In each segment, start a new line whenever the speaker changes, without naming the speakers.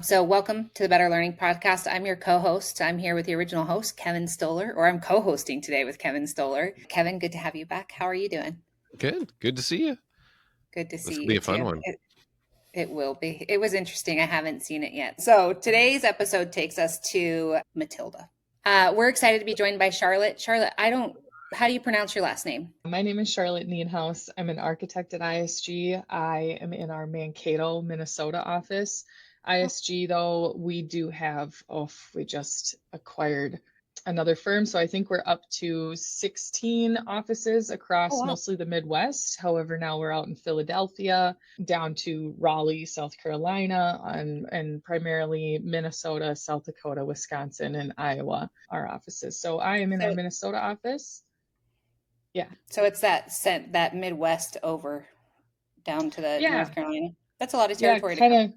So welcome to the Better Learning Podcast. I'm your co-host. I'm here with the original host, Kevin Stoller, or I'm co-hosting today with Kevin Stoller. Kevin, good to have you back. How are you doing?
Good. Good to see you.
Good to see
This will
you
be a
too.
fun one.
It will be. It was interesting. I haven't seen it yet. So today's episode takes us to Matilda. We're excited to be joined by Charlotte. Charlotte, how do you pronounce your last name?
My name is Charlotte Nienhaus. I'm an architect at ISG. I am in our Mankato, Minnesota office. ISG, though, we do have, we just acquired another firm. So I think we're up to 16 offices across mostly the Midwest. However, now we're out in Philadelphia, down to Raleigh, South Carolina, and primarily Minnesota, South Dakota, Wisconsin, and Iowa, our offices. So I am in our Minnesota office. Yeah.
So it's that Midwest over down to the North Carolina. That's a lot of territory.
Yeah, kind of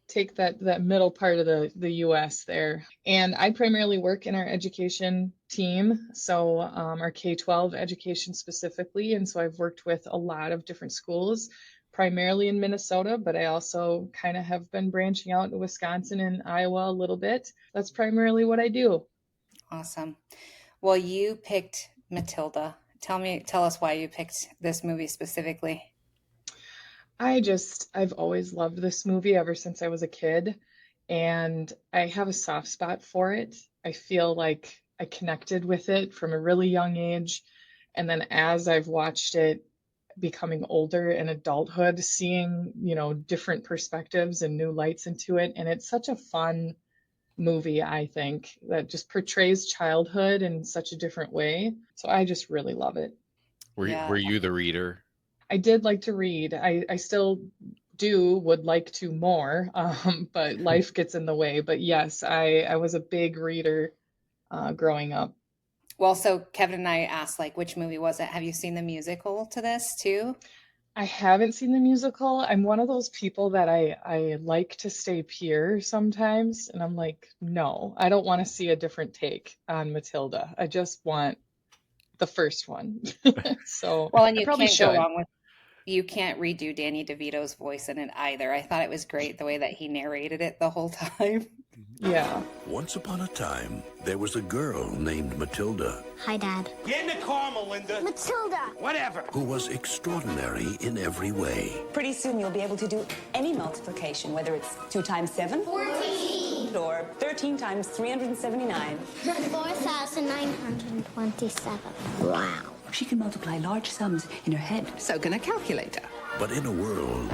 take that middle part of the U.S. there. And I primarily work in our education team, so our K-12 education specifically. And so I've worked with a lot of different schools, primarily in Minnesota, but I also kind of have been branching out to Wisconsin and Iowa a little bit. That's primarily what I do.
Awesome. Well, you picked Matilda. Tell us why you picked this movie specifically.
I've always loved this movie ever since I was a kid, and I have a soft spot for it. I feel like I connected with it from a really young age. And then as I've watched it becoming older in adulthood, seeing, different perspectives and new lights into it. And it's such a fun movie, I think, that just portrays childhood in such a different way. So I just really love it.
Were you the reader?
I did like to read. I still would like to more, but life gets in the way. But yes, I was a big reader growing up.
Well, so Kevin and I asked, which movie was it? Have you seen the musical to this too?
I haven't seen the musical. I'm one of those people that I like to stay pure sometimes. And I'm like, no, I don't want to see a different take on Matilda. I just want the first one. So
well, and you
probably
can't
should.
go wrong with. You can't redo Danny DeVito's voice in it either. I thought it was great the way that he narrated it the whole time.
Yeah.
Once upon a time, there was a girl named Matilda.
Hi, Dad.
Get in the car, Melinda.
Matilda.
Whatever.
Who was extraordinary in every way.
Pretty soon you'll be able to do any multiplication, whether it's 2 times 7,
14,
or 13 times 379.
4,927. Wow.
She can multiply large sums in her head. So can a calculator.
But in a world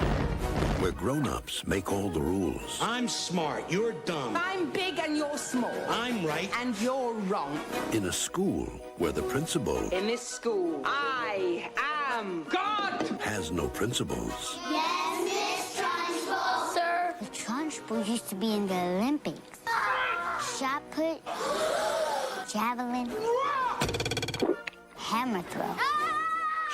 where grown-ups make all the rules.
I'm smart, you're dumb.
I'm big and you're small.
I'm right.
And you're wrong.
In a school where the principal...
In this school, I am God!
...has no principles.
Yes, Miss Trunchbull. Sir. The Trunchbull used to be in the Olympics. Shot put, javelin, hammer throw.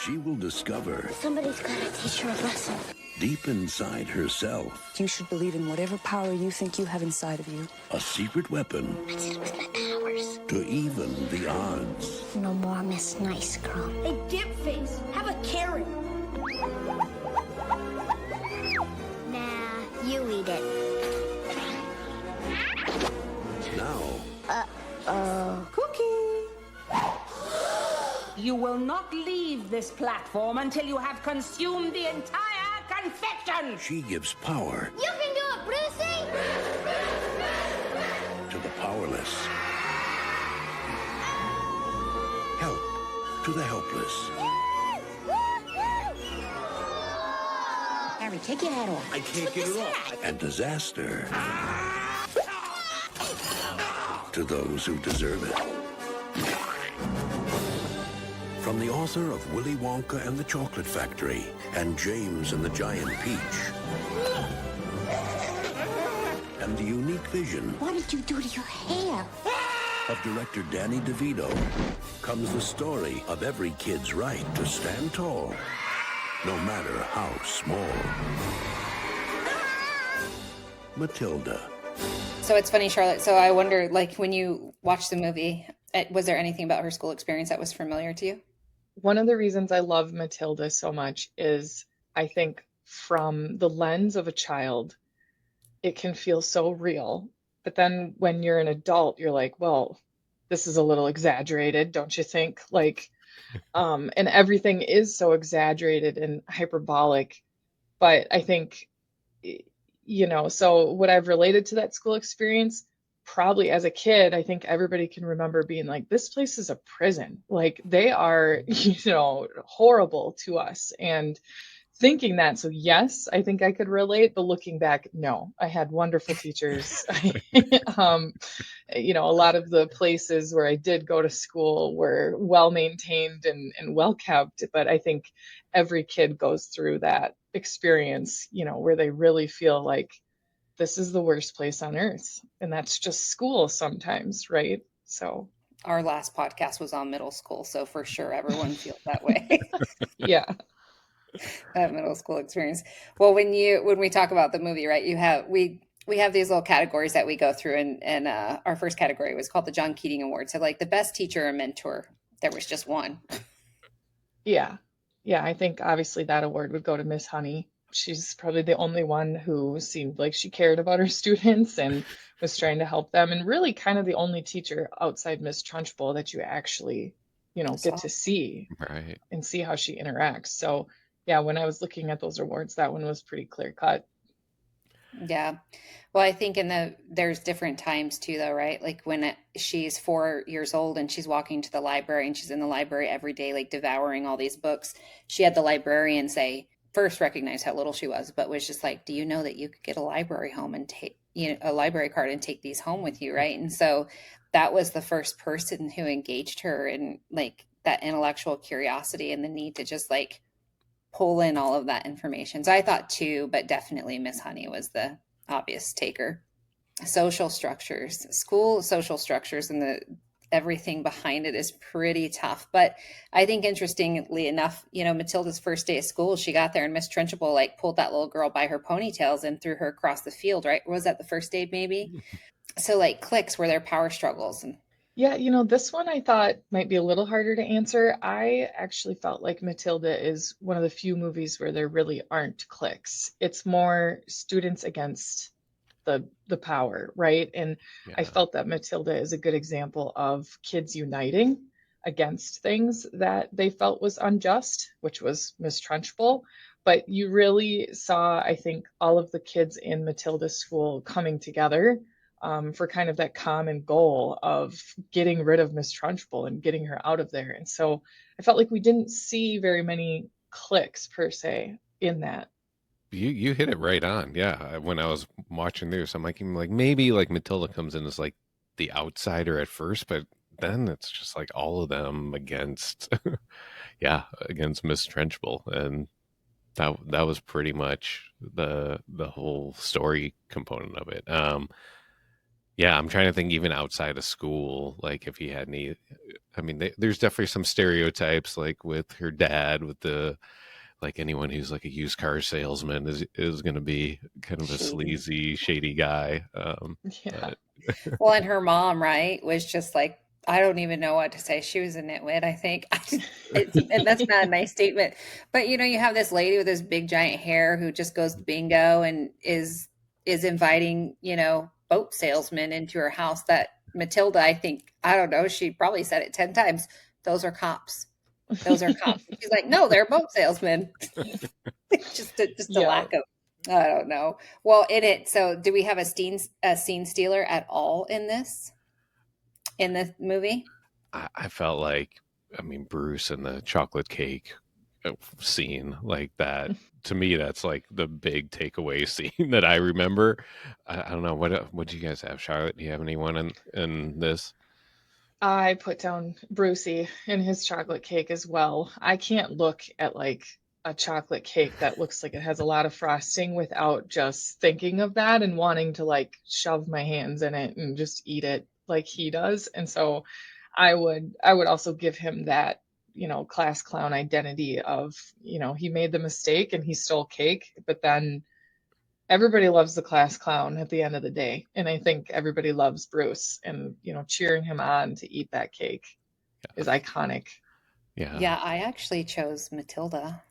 She will discover...
Somebody's got to teach her a lesson.
Deep inside herself...
You should believe in whatever power you think you have inside of you.
A secret weapon...
I did it with my powers.
...to even the odds.
No more Miss Nice Girl.
Hey, dip face, have a carrot.
Nah, you eat it.
Now...
Cookie! You will not leave this platform until you have consumed the entire confection!
She gives power...
You can do it, Brucey!
...to the powerless. Help to the helpless.
Harry, take your hat off.
I can't get it off.
And disaster... ...to those who deserve it. From the author of Willy Wonka and the Chocolate Factory and James and the Giant Peach, and the unique vision
What did you do to your hair?
of director Danny DeVito, comes the story of every kid's right to stand tall, no matter how small. Matilda.
So it's funny, Charlotte. So I wonder, when you watched the movie, was there anything about her school experience that was familiar to you?
One of the reasons I love Matilda so much is, I think, from the lens of a child, it can feel so real. But then when you're an adult, you're like, well, this is a little exaggerated, don't you think? Like, and everything is so exaggerated and hyperbolic. But I think, so what I've related to that school experience, probably as a kid, I think everybody can remember being like, this place is a prison. Like they are, horrible to us. And thinking that. So yes, I think I could relate, but looking back, no, I had wonderful teachers. um, a lot of the places where I did go to school were well maintained and well kept. But I think every kid goes through that experience, where they really feel like this is the worst place on earth. And that's just school sometimes, right? So
our last podcast was on middle school, so for sure everyone feels that way.
yeah.
That middle school experience. Well, when we talk about the movie, right, we have these little categories that we go through, and our first category was called the John Keating Award. So like the best teacher or mentor, there was just one.
Yeah. Yeah, I think obviously that award would go to Miss Honey. She's probably the only one who seemed like she cared about her students and was trying to help them, and really kind of the only teacher outside Miss Trunchbull that you actually, get to see
Right.
and see how she interacts. So yeah, when I was looking at those awards, that one was pretty clear cut.
Yeah. Well, I think there's different times too, though, right? Like when she's 4 years old and she's walking to the library and she's in the library every day, like devouring all these books. She had the librarian say, first recognize how little she was, but was just like, do you know that you could get a library home and take, a library card and take these home with you, right? And so that was the first person who engaged her in like that intellectual curiosity and the need to just like pull in all of that information. So I thought two, but definitely Miss Honey was the obvious taker. Social structures, school social structures, and the everything behind it is pretty tough. But I think interestingly enough, Matilda's first day of school, she got there and Miss Trunchbull like pulled that little girl by her ponytails and threw her across the field, right? Was that the first day maybe? So like cliques were their power struggles. And
Yeah, this one I thought might be a little harder to answer. I actually felt like Matilda is one of the few movies where there really aren't cliques. It's more students against the power, right? And I felt that Matilda is a good example of kids uniting against things that they felt was unjust, which was Miss Trunchbull. But you really saw, I think, all of the kids in Matilda's school coming together for kind of that common goal of getting rid of Miss Trunchbull and getting her out of there. And so I felt like we didn't see very many cliques per se in that.
You hit it right on. Yeah. When I was watching this, I'm like maybe like Matilda comes in as like the outsider at first, but then it's just like all of them against against Miss Trunchbull. And that was pretty much the whole story component of it. Yeah, I'm trying to think even outside of school, like if he had any, I mean, there's definitely some stereotypes like with her dad, with like anyone who's like a used car salesman is going to be kind of a sleazy, shady guy.
Yeah.
Well, and her mom, right, was just like, I don't even know what to say. She was a nitwit, I think. And that's not a nice statement. But, you have this lady with this big giant hair who just goes to bingo and is inviting, boat salesmen into her house that Matilda, I think, I don't know, she probably said it 10 times. Those are cops. Those are cops. She's like, no, they're boat salesmen. just a lack of, I don't know. Well, so do we have a scene stealer at all in this movie?
I felt like, I mean, Bruce and the chocolate cake scene like that. To me, that's like the big takeaway scene that I remember. I don't know, what do you guys have? Charlotte, do you have anyone in this?
I put down Brucey and his chocolate cake as well. I can't look at like a chocolate cake that looks like it has a lot of frosting without just thinking of that and wanting to like shove my hands in it and just eat it like he does. And so I would also give him that, class clown identity of, he made the mistake and he stole cake, but then everybody loves the class clown at the end of the day. And I think everybody loves Bruce, and, cheering him on to eat that cake is iconic.
Yeah, I actually chose Matilda.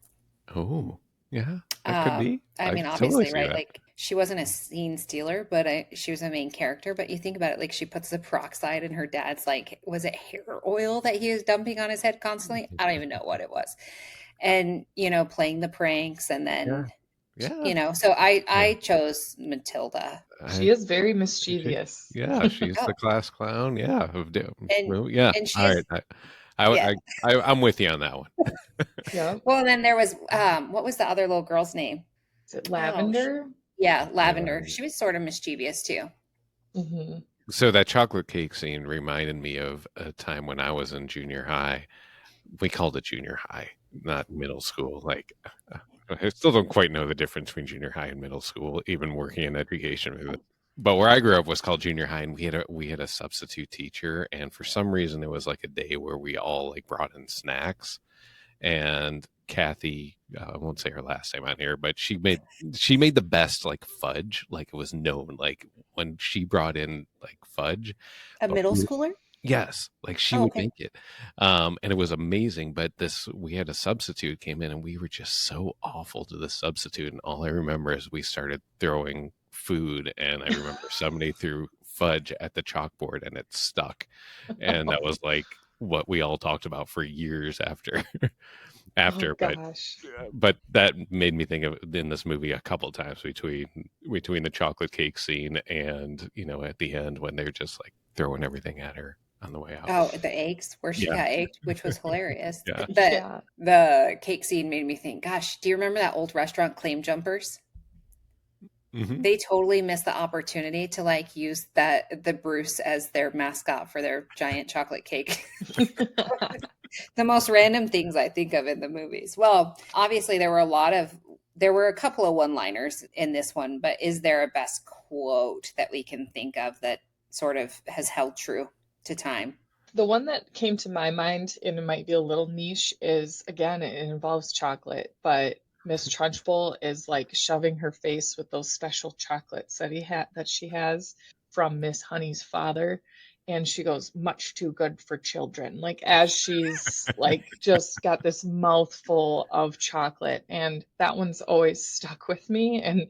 Oh, yeah, that could be.
I mean,
could
obviously,
see
right?
that.
Like she wasn't a scene stealer, but she was a main character. But you think about it, like she puts the peroxide in her dad's, like, was it hair oil that he was dumping on his head constantly? I don't even know what it was. And, playing the pranks, and
Yeah.
then,
Yeah.
so I chose Matilda.
She is very mischievous.
She's the
Oh,
class clown. Yeah.
and
Yeah.
and
All
she's
right.
yeah.
I'm with you on that one.
Yeah.
Well, and then there was what was the other little girl's name?
Is it
Oh,
Lavender?
yeah, Lavender. She was sort of mischievous too.
Mm-hmm.
So that chocolate cake scene reminded me of a time when I was in junior high. We called it junior high, not middle school. Like, I still don't quite know the difference between junior high and middle school, even working in education. But where I grew up was called junior high, and we had a substitute teacher, and for some reason it was like a day where we all like brought in snacks, and Kathy, I won't say her last name on here, but she made the best like fudge. Like, it was known, like when she brought in like fudge.
A
But
middle schooler?
yes, like she
Oh,
would
okay.
make it. And it was amazing. But we had a substitute came in, and we were just so awful to the substitute. And all I remember is we started throwing food, and I remember somebody threw fudge at the chalkboard and it stuck. And that was like what we all talked about for years after.
Oh
But
gosh.
that made me think of in this movie a couple times between the chocolate cake scene and at the end when they're just like throwing everything at her on the way out.
Oh, the eggs, where she
Yeah.
got egged, which was hilarious.
Yeah.
The cake scene made me think, gosh, do you remember that old restaurant, Claim Jumpers?
Mm-hmm.
They totally missed the opportunity to like use the Bruce as their mascot for their giant chocolate cake. The most random things I think of in the movies. Well, obviously there were a couple of one-liners in this one, but is there a best quote that we can think of that sort of has held true to time?
The one that came to my mind, and it might be a little niche, is again, it involves chocolate, but Miss Trunchbull is like shoving her face with those special chocolates that she has from Miss Honey's father. And she goes, much too good for children. Like, as she's like just got this mouthful of chocolate. And that one's always stuck with me. And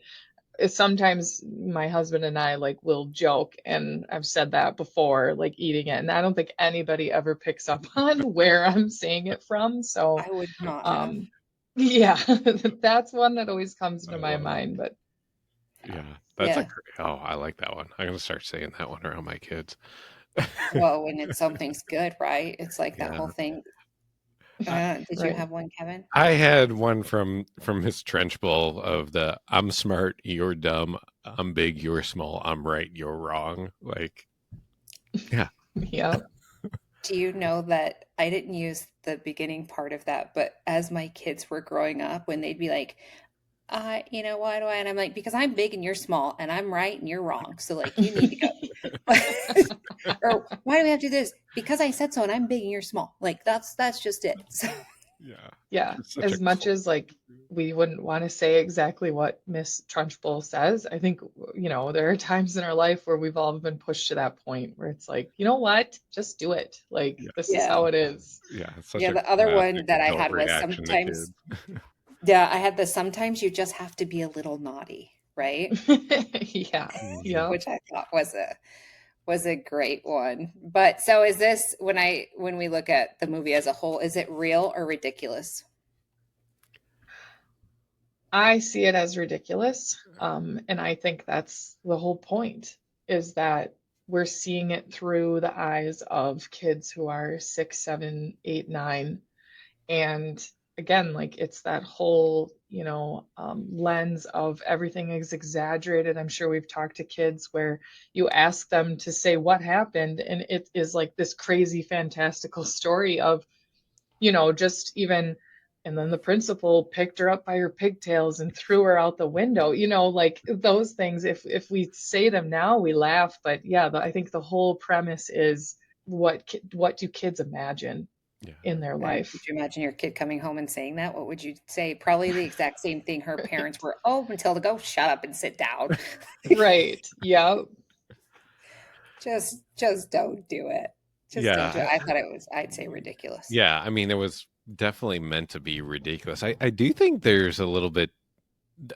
sometimes my husband and I like will joke, and I've said that before, like eating it. And I don't think anybody ever picks up on where I'm saying it from. So,
I would not have.
yeah, that's one that always comes to
I
my
love it.
mind. But
Yeah, that's
Yeah.
I like that one. I'm gonna start saying that one around my kids.
Well, when it's something's good, right? It's like that
Yeah.
whole thing. Did you
right.
have one, Kevin?
I had one from Miss Trunchbull of the "I'm smart, you're dumb, I'm big, you're small, I'm right, you're wrong." Like, yeah.
Yeah.
Do you know that I didn't use the beginning part of that, but as my kids were growing up, when they'd be like, why do I? And I'm like, because I'm big and you're small, and I'm right and you're wrong. So like, you need to go. Or why do we have to do this? Because I said so, and I'm big and you're small. Like that's just it. So,
Yeah.
It's such
As much as like we wouldn't want to say exactly what Miss Trunchbull says, I think, there are times in our life where we've all been pushed to that point where it's like, you know what? Just do it. Like, this is
yeah.
how it is.
Yeah, it's such
Yeah.
a
The other one
classic
that I
adult
had was
reaction to
sometimes.
kids.
Yeah, I had sometimes you just have to be a little naughty, right?
Yeah.
Mhm.
Yeah.
Which I thought was a great one. But so is this when we look at the movie as a whole, is it real or ridiculous?
I see it as ridiculous. And I think that's the whole point, is that we're seeing it through the eyes of kids who are 6, 7, 8, 9. And again, like it's that whole, lens of everything is exaggerated. I'm sure we've talked to kids where you ask them to say what happened, and it is like this crazy, fantastical story of, just even, and then the principal picked her up by her pigtails and threw her out the window, like those things. If we say them now, we laugh. But yeah, I think the whole premise is what do kids imagine
Yeah.
in their life?
Could you imagine your kid coming home and saying that? What would you say? Probably the exact same thing her parents were. Oh, Matilda, go shut up and sit down.
Right. Yeah.
Just don't do it. Just don't do it.
Yeah.
I thought I'd say ridiculous.
Yeah, I mean, it was definitely meant to be ridiculous. I do think there's a little bit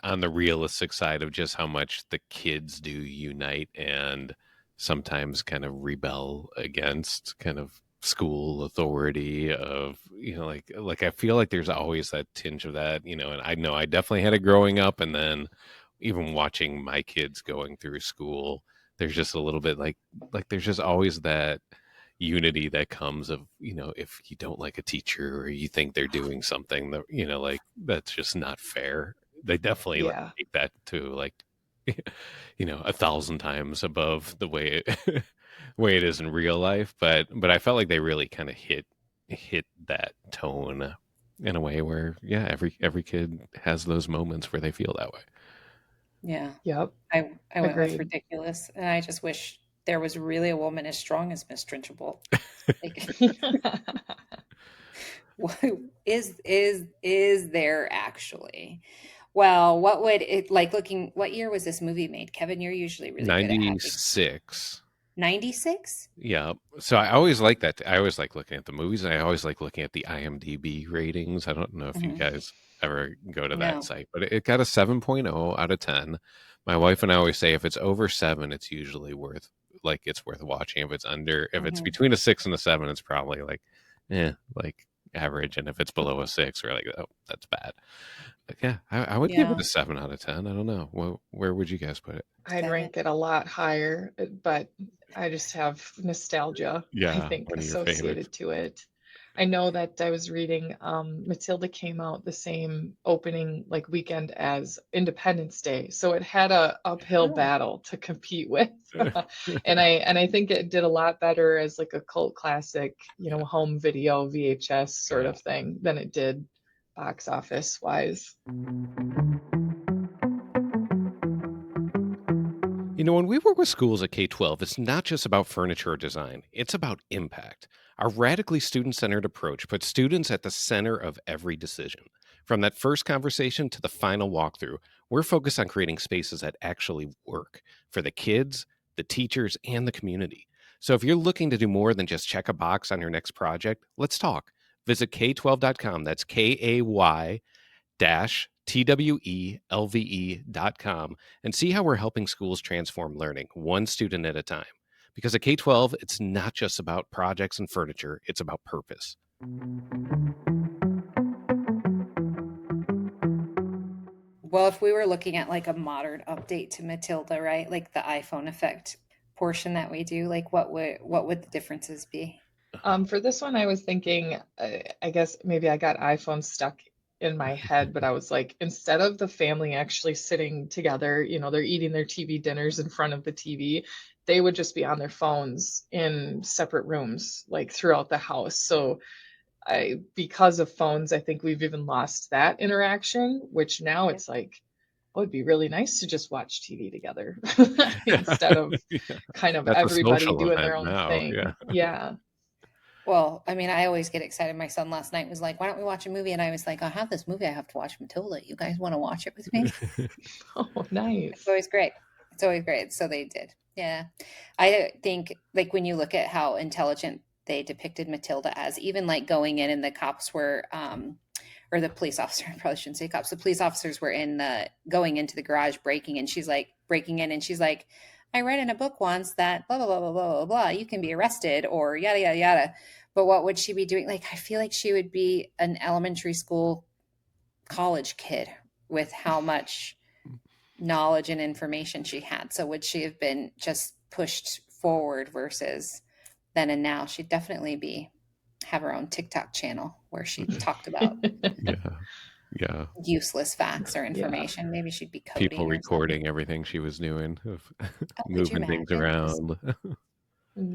on the realistic side of just how much the kids do unite and sometimes kind of rebel against kind of school authority of, like I feel like there's always that tinge of that, and I know I definitely had it growing up, and then even watching my kids going through school, there's just a little bit like there's just always that unity that comes of, if you don't like a teacher or you think they're doing something that, like that's just not fair, they definitely like
Yeah.
take that to like 1,000 times above the way it way it is in real life. But I felt like they really kind of hit that tone in a way where, yeah, every kid has those moments where they feel that way.
Yeah.
Yep.
I went with
Agreed.
ridiculous, and I just wish there was really a woman as strong as Miss Trunchbull. Like, what is there actually? Well, what would it like looking? What year was this movie made? Kevin, you're usually really good at having
96.
96.
Yeah. So I always like that. I always like looking at the movies, and I always like looking at the IMDb ratings. I don't know if you
Hmm.
guys ever go to that
No.
site, but it got a 7.0 out of 10. My wife and I always say if it's over 7, it's usually it's worth watching. If it's
Hmm.
between a 6 and a 7, it's probably like average. And if it's below a 6, we're like, oh, that's bad. But yeah, I would give it
Yeah,
a 7 out of 10. I don't know. Where would you guys put it?
I'd
7.
rank it a lot higher, but I just have nostalgia, I
Yeah,
think,
one of your favorites.
associated to it. I know that I was reading Matilda came out the same opening like weekend as Independence Day, so it had a uphill
Oh,
battle to compete with. And I think it did a lot better as like a cult classic,
Yeah,
home video VHS sort
yeah.
of thing than it did box office wise.
When we work with schools at K-12, it's not just about furniture or design, it's about impact. Our radically student centered approach puts students at the center of every decision. From that first conversation to the final walkthrough, we're focused on creating spaces that actually work for the kids, the teachers, and the community. So if you're looking to do more than just check a box on your next project, let's talk. Visit K12.com. That's KAY-TWELVE.com and see how we're helping schools transform learning one student at a time. Because at K-12, it's not just about projects and furniture, it's about purpose.
well, if we were looking at like a modern update to Matilda, right? Like the iPhone effect portion that we do, like what would the differences be?
For this one, I was thinking, I guess maybe I got iPhone stuck in my head, but I was like, instead of the family actually sitting together, they're eating their TV dinners in front of the TV, they would just be on their phones in separate rooms, like throughout the house. So because of phones, I think we've even lost that interaction, which now
Yeah.
it's like, oh, it'd be really nice to just watch TV together instead of
Yeah.
kind of
That's a
everybody
social
doing
event
their own
now. Yeah.
thing. Yeah.
Well, I mean, I always get excited. My son last night was like, "Why don't we watch a movie?" And I was like, "I have this movie I have to watch, Matilda. You guys want to watch it with me?"
Oh,
It's
nice.
always great. It's always great. So they did. Yeah. I think like when you look at how intelligent they depicted Matilda as, even like going in and the cops were or the police officer, I probably shouldn't say cops, the police officers were in the going into the garage breaking, and she's like breaking in and she's like, I read in a book once that blah blah blah blah blah blah blah, you can be arrested or yada yada yada. But what would she be doing? Like I feel like she would be an elementary school college kid with how much knowledge and information she had. So would she have been just pushed forward versus then and now? She'd definitely be have her own TikTok channel where she talked about
Yeah. Yeah.
useless facts or
Yeah.
information. Maybe she'd be
People
coding or something.
recording everything she was doing, of
Oh, could you
moving things
imagine?
around.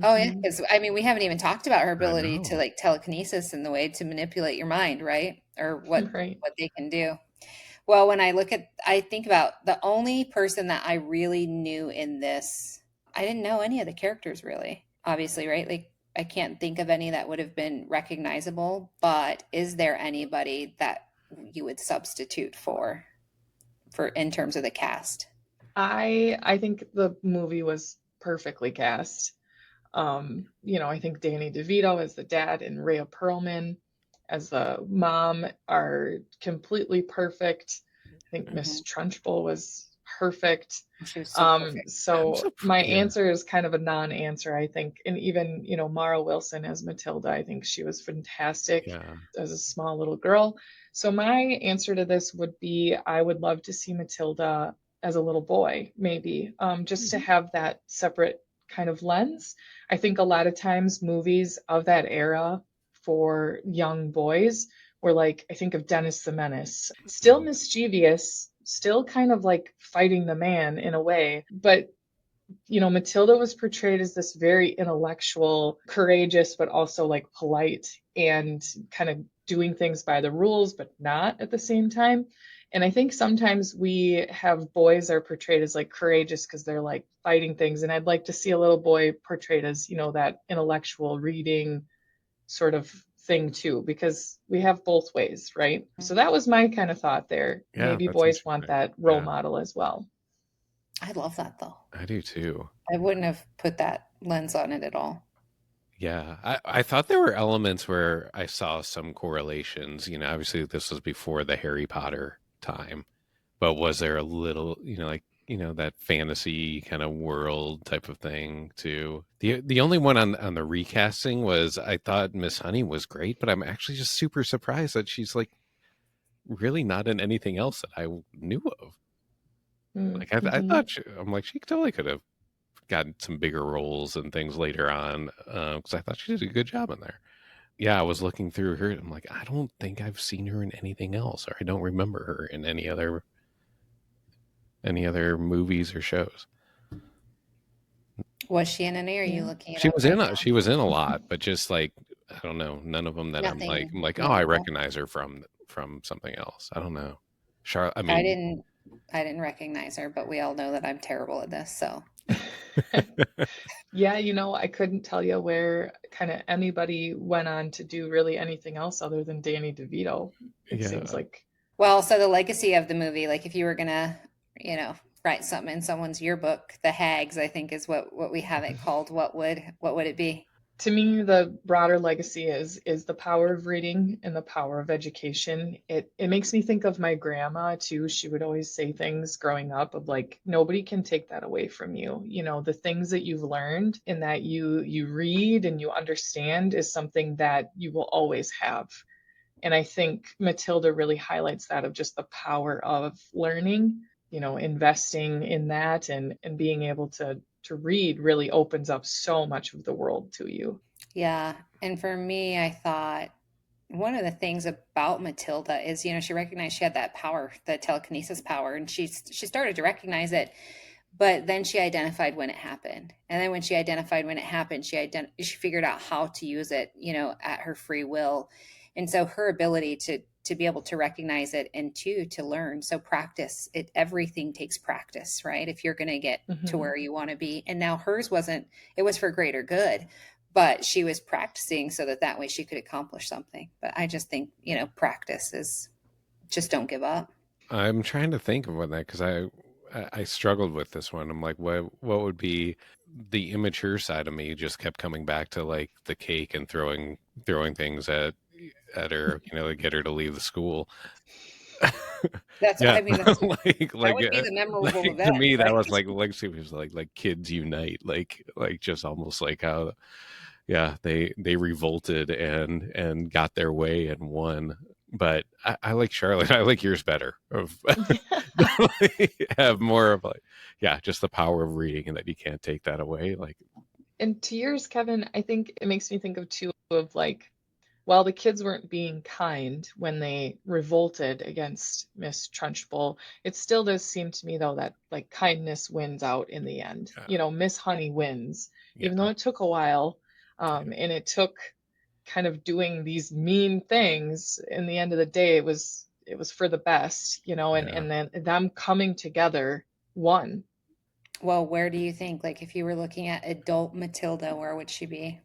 Oh yeah,
Mhm.
because I mean, we haven't even talked about her
I
ability to
know.
like telekinesis and the way to manipulate your mind, right? Or what
Right.
what they can do. Well, when I think about the only person that I really knew in this, I didn't know any of the characters really, obviously, right? Like, I can't think of any that would have been recognizable, but is there anybody that you would substitute for in terms of the cast?
I think the movie was perfectly cast. I think Danny DeVito as the dad and Rhea Perlman as the mom are completely perfect. I think Miss
Mhm.
Trunchbull was perfect.
She was so perfect.
So my
Yeah.
answer is kind of a non-answer, I think. And even, Mara Wilson as Matilda, I think she was fantastic
Yeah.
as a small little girl. So my answer to this would be I would love to see Matilda as a little boy, maybe, just to have that separate kind of lens. I think a lot of times movies of that era for young boys were like, I think of Dennis the Menace, still mischievous, still kind of like fighting the man in a way, but Matilda was portrayed as this very intellectual, courageous, but also like polite and kind of doing things by the rules, but not at the same time. And I think sometimes we have boys are portrayed as like courageous because they're like fighting things. And I'd like to see a little boy portrayed as, that intellectual reading sort of thing too, because we have both ways, right? So that was my kind of thought there.
Yeah,
Maybe
that's
boys want
interesting.
that role
Yeah,
model as well.
I love that though.
I do too.
I wouldn't have put that lens on it at all.
Yeah, I thought there were elements where I saw some correlations. Obviously this was before the Harry Potter time, but was there a little, like, that fantasy kind of world type of thing too? The only one on the recasting was I thought Miss Honey was great, but I'm actually just super surprised that she's like really not in anything else that I knew of. Like I
Mm-hmm.
thought I'm like she totally could have gotten some bigger roles and things later on because I thought she did a good job in there. Yeah, I was looking through her. I'm like, I don't think I've seen her in anything else, or I don't remember her in any other movies or shows.
Was she in any? Or are you
Yeah.
looking it
She
up
was
right
in a
now?
she was in a lot, but just like I don't know, none of them that I'm
Nothing
like, oh, I
notable.
recognize her from something else. I don't know. Char I
I
mean,
didn't I didn't recognize her, but we all know that I'm terrible at this, so
Yeah, I couldn't tell you where kind of anybody went on to do really anything else other than Danny DeVito. It seems
yeah,
like.
well, so the legacy of the movie, like if you were gonna, you know, write something in someone's yearbook, the Hags, I think is what we have it called. What would it be?
To me, the broader legacy is the power of reading and the power of education. It makes me think of my grandma too. She would always say things growing up of like, nobody can take that away from you. The things that you've learned and that you read and you understand is something that you will always have. And I think Matilda really highlights that of just the power of learning, investing in that and being able to read really opens up so much of the world to you.
Yeah. And for me, I thought one of the things about Matilda is, she recognized she had that power, the telekinesis power, and she started to recognize it, but then she identified when it happened. And then when she identified when it happened, she figured out how to use it, at her free will. And so her ability to be able to recognize it and to learn. So practice, everything takes practice, right? If you're going to get to
Mm-hmm.
where you want to be. And now hers wasn't, it was for greater good, but she was practicing so that way she could accomplish something. But I just think, practice is just don't give up.
I'm trying to think of what that because I struggled with this one. I'm like, what would be the immature side of me? Just kept coming back to like the cake and throwing things at her, to get her to leave the school.
That's,
Yeah,
I mean, that's,
like
that
like
would be
uh,
the memorable
like to
event,
me that
right?
was like legacy was like kids unite, like just almost like how yeah they revolted and got their way and won. But I like Charlotte. I like yours better. Of have more of like yeah, just the power of reading and that you can't take that away. Like
And to yours, Kevin, I think it makes me think of too of like, while the kids weren't being kind when they revolted against Miss Trunchbull, it still does seem to me though that like kindness wins out in the end. Miss Honey wins,
yeah,
even though it took a while, and it took kind of doing these mean things. In the end of the day, it was for the best, and
yeah.
then them coming together won.
Well, where do you think, like, if you were looking at adult Matilda, where would she be?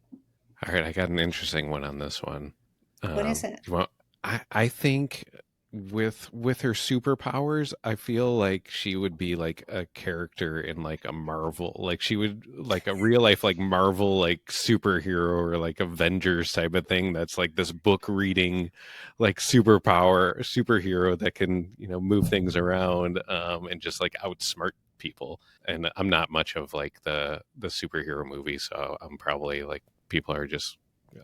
All right, I got an interesting one on this one.
What is it?
You want? I think with her superpowers, I feel like she would be like a character in like a Marvel, like she would like a real life like Marvel like superhero or like Avengers type of thing. That's like this book reading, like superhero that can move things around and just like outsmart people. And I'm not much of like the superhero movie, so I'm probably like people are just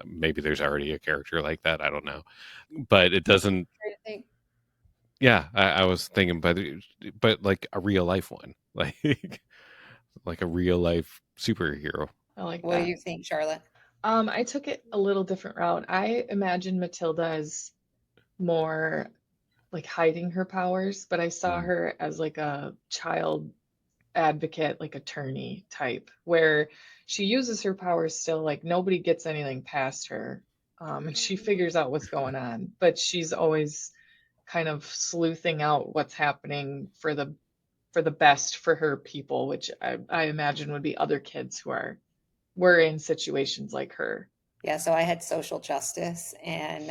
maybe there's already a character like that. I don't know, but it doesn't. Yeah, I was thinking, but like a real life one, like a real life superhero.
I like
What do
that.
you think, Charlotte?
I took it a little different route. I imagine Matilda as more like hiding her powers, but I saw
Mm.
her as like a child advocate, like attorney type, where she uses her powers still, like nobody gets anything past her. And she figures out what's going on, but she's always kind of sleuthing out what's happening for the best for her people, which I imagine would be other kids were in situations like her.
Yeah, so I had social justice and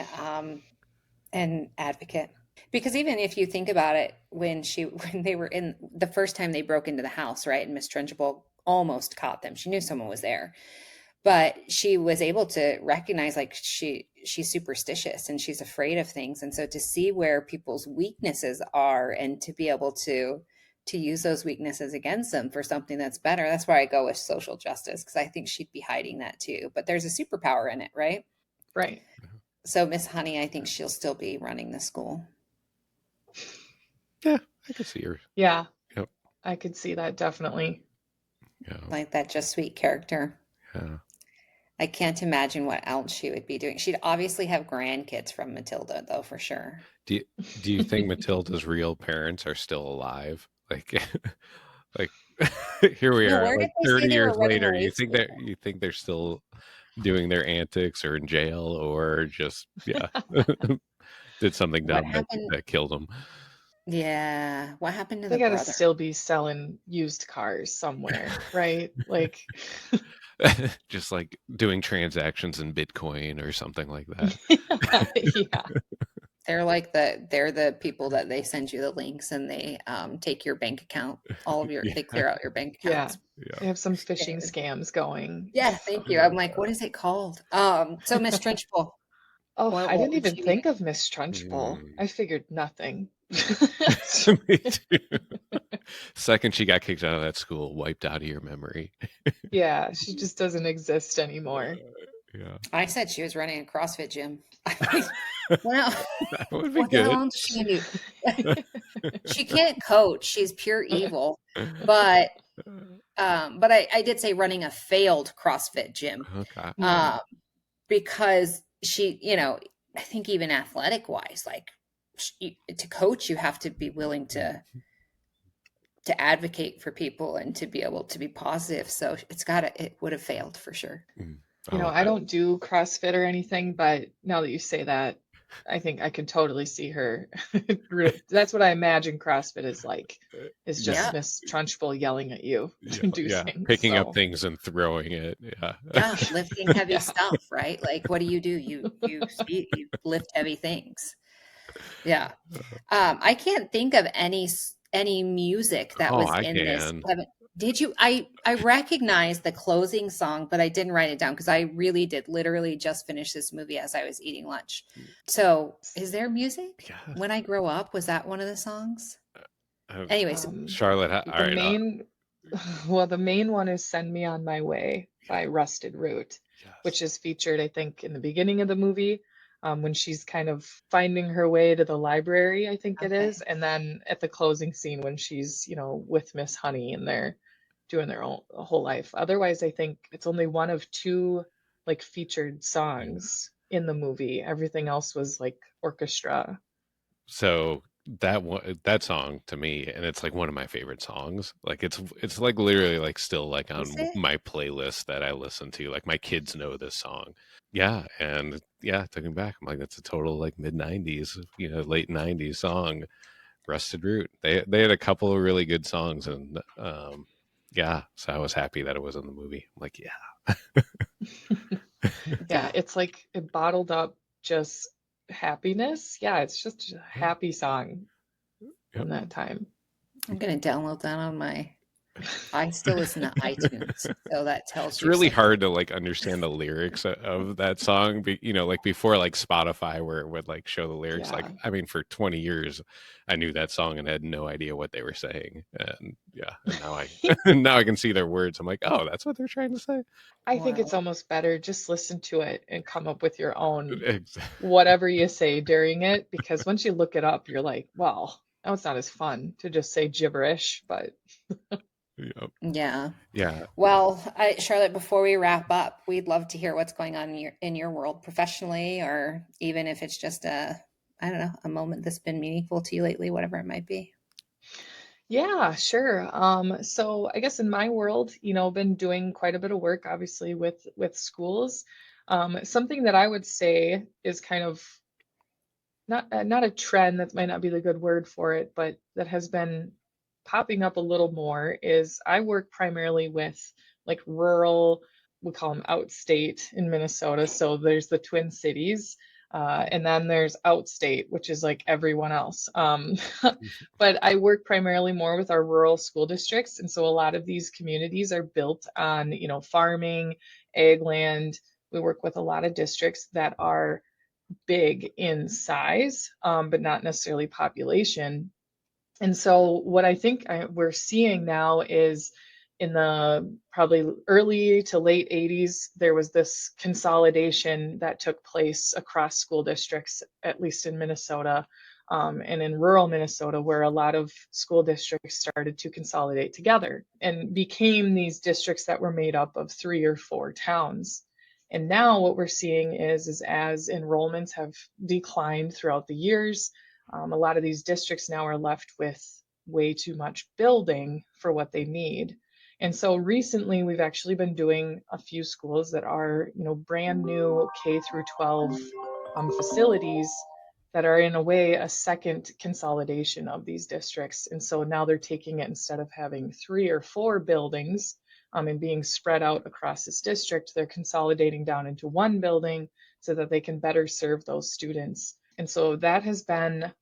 advocate. Because even if you think about it, when they were in the first time they broke into the house, right? And Miss Trunchbull almost caught them. She knew someone was there. But she was able to recognize like she's superstitious and she's afraid of things. And so to see where people's weaknesses are and to be able to use those weaknesses against them for something that's better. That's why I go with social justice, because I think she'd be hiding that too. But there's a superpower in it, right?
Right.
So Miss Honey, I think she'll still be running the school.
Yeah, I could see her.
Yeah.
Yep.
I could see that definitely.
Yeah.
Like that just sweet character.
Yeah.
I can't imagine what else she would be doing. She'd obviously have grandkids from Matilda, though, for sure.
Do you think Matilda's real parents are still alive? Like, like here we
No,
are,
where
like
did they say
30
they were
years
running
later.
away to?
You think they're still doing their antics or in jail or just did something
What
dumb
happened?
that killed them?
Yeah. What happened to
They
the
gotta
brother?
still be selling used cars somewhere, right? Like,
Just like doing transactions in Bitcoin or something like that.
yeah.
They're the people that they send you the links and they take your bank account,
Yeah.
they clear out your bank
Yeah.
accounts.
They have some
Yeah,
phishing scams going.
thank you. I'm like, what is it called? So Miss Trunchbull,
Oh, I
what
didn't
would
even
she be?
think of Miss Trunchbull.
Mm.
I figured nothing.
Me too. Second she got kicked out of that school, wiped out of your memory.
Yeah, she just doesn't exist anymore.
Yeah.
I said she was running a CrossFit gym. Well,
That would be
what the hell
good.
else is she gonna do? She can't coach. She's pure evil. But I did say running a failed CrossFit gym.
Okay.
Because she, I think even athletic wise, like to coach, you have to be willing to advocate for people and to be able to be positive. So it would have failed for sure.
You know, I don't do CrossFit or anything, but now that you say that, I think I can totally see her. That's what I imagine CrossFit is like, is just
Yeah.
Miss Trunchbull yelling at you to do things.
Picking up
So,
things and throwing it. Yeah.
Yeah, lifting heavy
yeah.
stuff, right? Like, what do? You lift heavy things. Yeah. I can't think of any music that
Oh,
was
I
in this.
can.
Did you? I recognize the closing song, but I didn't write it down because I really did literally just finish this movie as I was eating lunch. So, is there music?
Yes.
When I Grow Up, was that one of the songs? Anyways,
Charlotte, all
the
right.
main, well, the main one is "Send Me on My Way" by Rusted Root, which is featured, I think, in the beginning of the movie. When she's kind of finding her way to the library, I think it is. And then at the closing scene when she's, with Miss Honey and they're doing their own whole life. Otherwise, I think it's only one of two like featured songs in the movie. Everything else was like orchestra.
So that song to me, and it's like one of my favorite songs. Like it's like literally like still like on my playlist that I listen to. Like my kids know this song. Yeah, and yeah, taking back, I'm like that's a total like mid '90s, late '90s song. Rusted Root. They had a couple of really good songs, and yeah, so I was happy that it was in the movie. I'm like, yeah.
Yeah, it's like it bottled up just happiness. Yeah, it's just a happy song
Yep.
from that time.
I'm gonna download that on my. I still listen to iTunes, so that tells
It's
you
really
something.
hard to like understand the lyrics of that song. You know, like before like Spotify where it would like show the lyrics. Like,
Yeah.
I mean, for 20 years, I knew that song and had no idea what they were saying. And yeah, and now I now I can see their words. I'm like, oh, that's what they're trying to say.
I think it's
Wow.
almost better just listen to it and come up with your own
Exactly.
whatever you say during it, because once you look it up, you're like, well, now it's not as fun to just say gibberish, but
Yep.
Yeah.
Yeah.
Well, Charlotte, before we wrap up, we'd love to hear what's going on in your world professionally, or even if it's just I don't know, a moment that's been meaningful to you lately, whatever it might be.
yeah, sure. So I guess in my world, been doing quite a bit of work, obviously, with schools. Something that I would say is kind of not a trend, that might not be the good word for it, but that has been popping up a little more is I work primarily with like rural, we call them outstate in Minnesota. So there's the Twin Cities, and then there's outstate, which is like everyone else. But I work primarily more with our rural school districts, and so a lot of these communities are built on, farming, ag land. We work with a lot of districts that are big in size, but not necessarily population. And so, what I think we're seeing now is in the probably early to late 80s, there was this consolidation that took place across school districts, at least in Minnesota. And in rural Minnesota, where a lot of school districts started to consolidate together and became these districts that were made up of 3 or 4 towns. And now what we're seeing is as enrollments have declined throughout the years, a lot of these districts now are left with way too much building for what they need. And so recently we've actually been doing a few schools that are, brand new K through 12 facilities that are in a way a second consolidation of these districts. And so now they're taking it, instead of having 3 or 4 buildings and being spread out across this district, they're consolidating down into one building so that they can better serve those students. And so that has been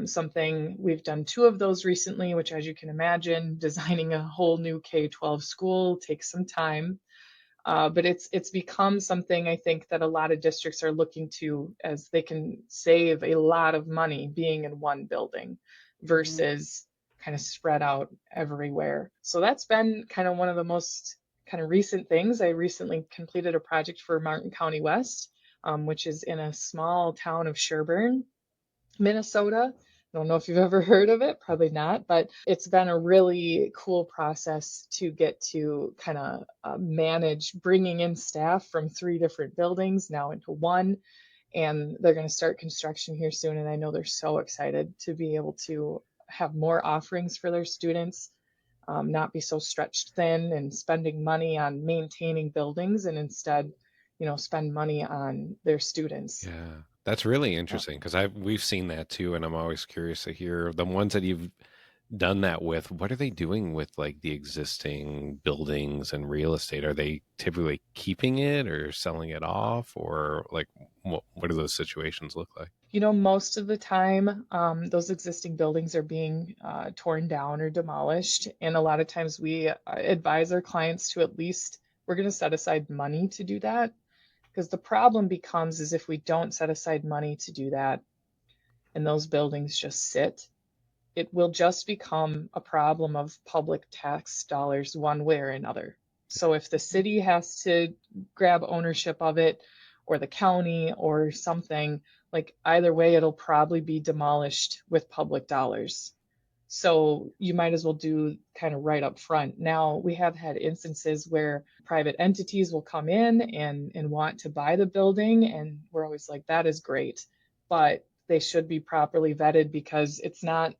something. We've done 2 of those recently, which, as you can imagine, designing a whole new K-12 school takes some time. But it's become something, I think, that a lot of districts are looking to, as they can save a lot of money being in one building versus kind of spread out everywhere. So that's been kind of one of the most kind of recent things. I recently completed a project for Martin County West, which is in a small town of Sherburne, Minnesota. I don't know if you've ever heard of it, probably not, but it's been a really cool process to get to kind of manage bringing in staff from 3 different buildings now into one. And they're going to start construction here soon. And I know they're so excited to be able to have more offerings for their students, not be so stretched thin and spending money on maintaining buildings, and instead, spend money on their students.
Yeah. That's really interesting because we've seen that too, and I'm always curious to hear the ones that you've done that with. What are they doing with like the existing buildings and real estate? Are they typically keeping it or selling it off, or like what do those situations look like?
Most of the time, those existing buildings are being torn down or demolished. And a lot of times we advise our clients to, at least, we're going to set aside money to do that. Because the problem becomes is if we don't set aside money to do that and those buildings just sit, it will just become a problem of public tax dollars one way or another. So if the city has to grab ownership of it, or the county or something, like either way, it'll probably be demolished with public dollars. So you might as well do kind of right up front. Now, we have had instances where private entities will come in and want to buy the building, and we're always like, that is great, but they should be properly vetted, because it's not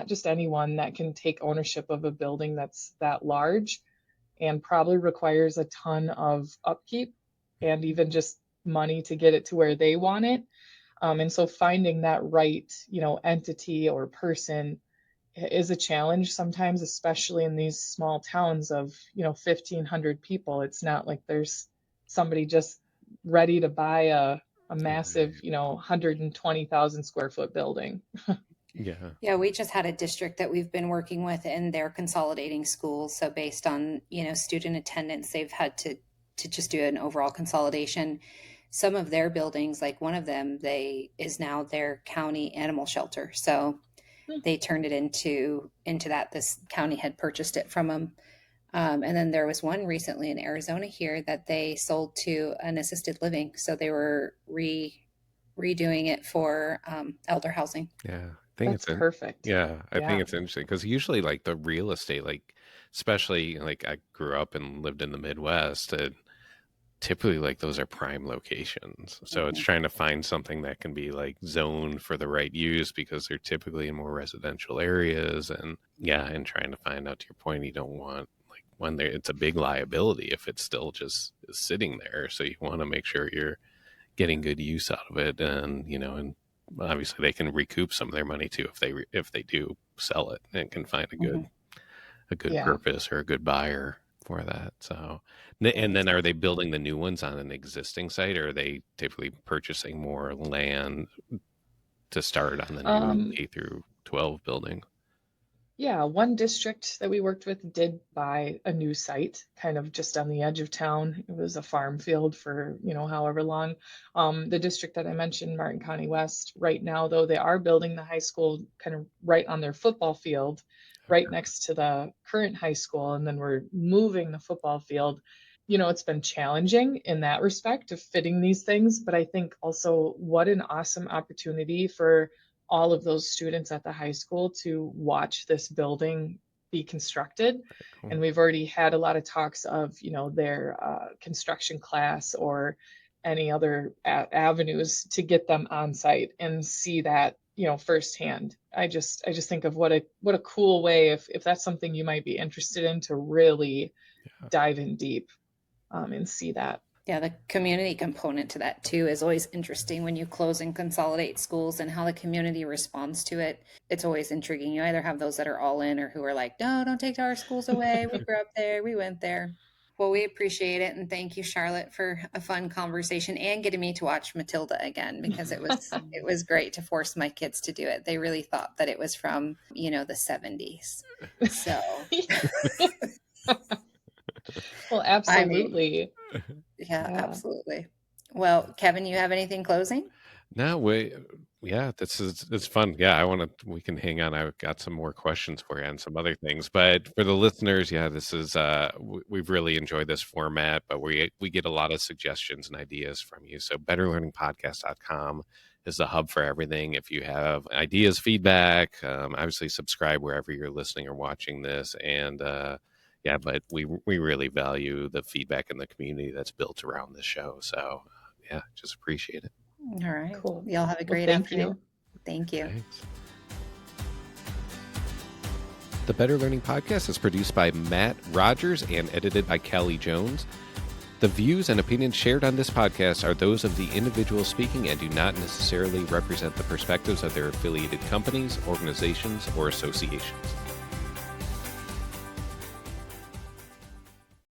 just anyone that can take ownership of a building that's that large, and probably requires a ton of upkeep and even just money to get it to where they want it. And so finding that right, entity or person is a challenge sometimes, especially in these small towns of 1,500 people. It's not like there's somebody just ready to buy a massive, 120,000 square foot building.
Yeah.
Yeah, we just had a district that we've been working with, and they're consolidating schools. So based on, student attendance, they've had to just do an overall consolidation. Some of their buildings, like one of them, is now their county animal shelter. So they turned it into that. This county had purchased it from them. And then there was one recently in Arizona here that they sold to an assisted living. So they were redoing it for elder housing.
Yeah. I think
That's perfect.
Yeah, I think
Yeah.
it's interesting because usually like the real estate, like especially like I grew up and lived in the Midwest, typically like those are prime locations. So it's trying to find something that can be like zoned for the right use because they're typically in more residential areas. And and trying to find out, to your point, you don't want like when it's a big liability if it's still just sitting there. So you want to make sure you're getting good use out of it, and and obviously they can recoup some of their money too if they do sell it and can find a good
Yeah.
purpose or a good buyer for that. So, and then are they building the new ones on an existing site, or are they typically purchasing more land to start on the new K through 12 building?
Yeah, one district that we worked with did buy a new site, kind of just on the edge of town. It was a farm field for, however long. The district that I mentioned, Martin County West, right now, though, they are building the high school kind of right on their football field, right next to the current high school. And then we're moving the football field. It's been challenging in that respect of fitting these things, but I think also what an awesome opportunity for all of those students at the high school to watch this building be constructed.
Cool.
And we've already had a lot of talks of, their construction class or any other avenues to get them on site and see that, firsthand. I just think of what a cool way, if that's something you might be interested in, to really dive in deep and see that.
Yeah, the community component to that too is always interesting when you close and consolidate schools, and how the community responds to it. It's always intriguing. You either have those that are all in or who are like, no, don't take our schools away. We grew up there. We went there. Well, we appreciate it. And thank you, Charlotte, for a fun conversation and getting me to watch Matilda again, because it was great to force my kids to do it. They really thought that it was from, the 70s. So
Well, absolutely.
Yeah, absolutely. Well, Kevin, you have anything closing?
No, it's fun. Yeah, we can hang on. I've got some more questions for you and some other things, but for the listeners, this is, we've really enjoyed this format, but we get a lot of suggestions and ideas from you. So betterlearningpodcast.com is the hub for everything. If you have ideas, feedback, obviously subscribe wherever you're listening or watching this. And, but we really value the feedback in the community that's built around this show. So just appreciate it.
All right.
Cool.
Y'all have a great afternoon. Thank you.
Thanks. The Better Learning Podcast is produced by Matt Rogers and edited by Kelly Jones. The views and opinions shared on this podcast are those of the individual speaking and do not necessarily represent the perspectives of their affiliated companies, organizations, or associations.